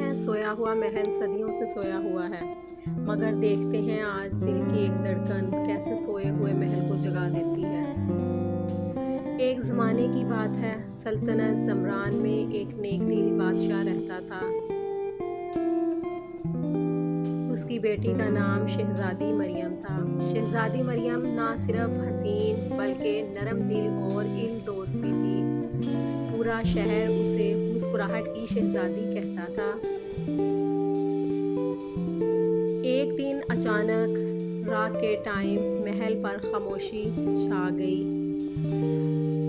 ہیں सोया हुआ महल सदियों से सोया हुआ है, मगर देखते हैं आज दिल की एक धड़कन कैसे सोए हुए महल को जगा देती है। एक ज़माने की बात है, सल्तनत ज़मरान में एक नेक दिल बादशाह रहता था। उसकी बेटी का नाम शहज़ादी मरियम था। शहज़ादी मरियम ना सिर्फ हसीन बल्कि नरम दिल और इल्म दोस्त भी थी। पूरा शहर उसे मुस्कुराहट की शहज़ादी कहता था। एक दिन अचानक रात के टाइम महल पर खामोशी छा गई।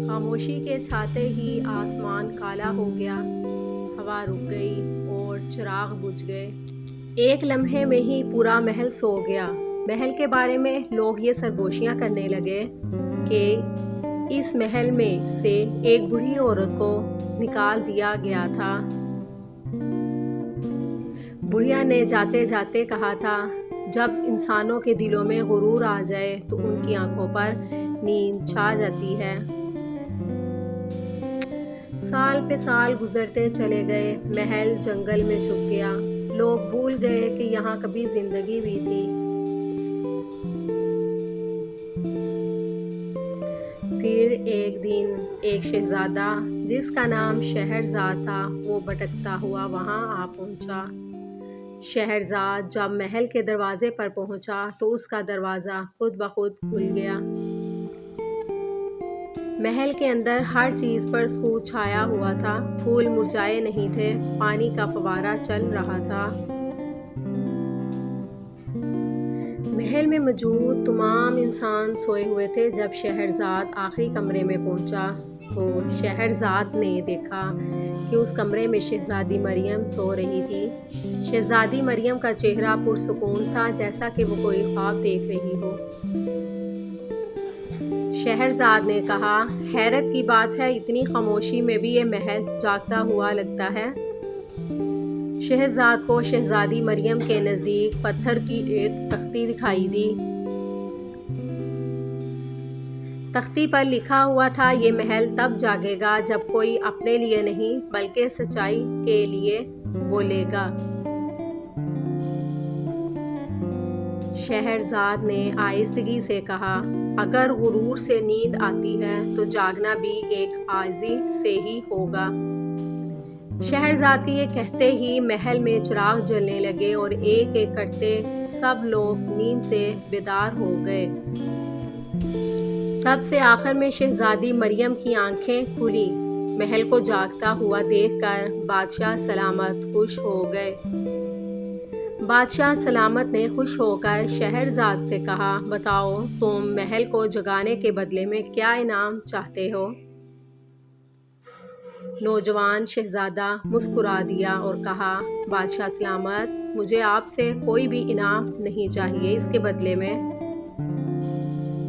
खामोशी के छाते ही आसमान काला हो गया, हवा रुक गई और चिराग बुझ गए। एक लम्हे में ही पूरा महल सो गया। महल के बारे में लोग ये सरगोशियां करने लगे कि इस महल में से एक बूढ़ी औरत को निकाल दिया गया था। बुढ़िया ने जाते जाते कहा था, जब इंसानों के दिलों में गुरूर आ जाए तो उनकी आंखों पर नींद छा जाती है। साल पे साल गुजरते चले गए। महल जंगल में छुप गया। लोग भूल गए कि यहाँ कभी जिंदगी भी थी। फिर एक दिन एक शहजादा जिसका नाम शहरज़ाद था, वो भटकता हुआ वहाँ आ पहुँचा। शहरज़ाद जब महल के दरवाजे पर पहुँचा तो उसका दरवाज़ा खुद ब खुद खुल गया। महल के अंदर हर चीज़ पर सुकून छाया हुआ था। फूल मुरझाए नहीं थे, पानी का फव्वारा चल रहा था। महल में मौजूद तमाम इंसान सोए हुए थे। जब शहरज़ाद आखिरी कमरे में पहुंचा तो शहरज़ाद ने देखा कि उस कमरे में शहज़ादी मरियम सो रही थी। शहज़ादी मरियम का चेहरा पुरसुकून था, जैसा कि वो कोई ख्वाब देख रही हो। शहरज़ाद ने कहा, हैरत की बात है, इतनी खामोशी में भी ये महल जागता हुआ लगता है। शहरज़ाद को शहज़ादी मरियम के नज़दीक पत्थर की एक तख्ती दिखाई दी। तख्ती पर लिखा हुआ था, ये महल तब जागेगा जब कोई अपने लिए नहीं बल्कि सच्चाई के लिए बोलेगा। शहरज़ाद ने आहिस्तगी से कहा, अगर गुरूर से नींद आती है तो जागना भी एक आजिज़ी से ही होगा। शहरज़ाद के ये कहते ही महल में चिराग जलने लगे और एक एक करते सब लोग नींद से बेदार हो गए। सबसे आखिर में शहज़ादी मरियम की आंखें खुली। महल को जागता हुआ देखकर बादशाह सलामत खुश हो गए। बादशाह सलामत ने खुश होकर शहरज़ाद से कहा, बताओ तुम महल को जगाने के बदले में क्या इनाम चाहते हो? नौजवान शहज़ादा मुस्कुरा दिया और कहा, बादशाह सलामत, मुझे आपसे कोई भी इनाम नहीं चाहिए। इसके बदले में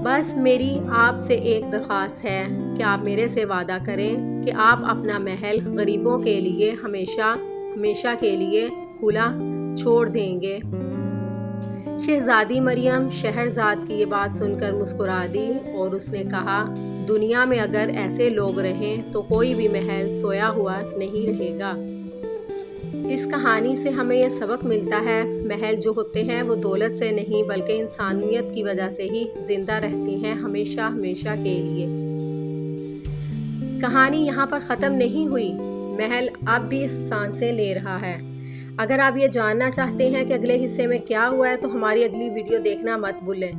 बस मेरी आपसे एक दरख्वास्त है कि आप मेरे से वादा करें कि आप अपना महल गरीबों के लिए हमेशा के लिए खुला छोड़ देंगे। शहज़ादी मरियम शहरज़ाद की ये बात सुनकर मुस्कुरा दी और उसने कहा, दुनिया में अगर ऐसे लोग रहें तो कोई भी महल सोया हुआ नहीं रहेगा। इस कहानी से हमें यह सबक मिलता है, महल जो होते हैं वो दौलत से नहीं बल्कि इंसानियत की वजह से ही जिंदा रहती हैं, हमेशा हमेशा के लिए। कहानी यहाँ पर ख़त्म नहीं हुई, महल अब भी सांसें ले रहा है। अगर आप ये जानना चाहते हैं कि अगले हिस्से में क्या हुआ है तो हमारी अगली वीडियो देखना मत भूलें।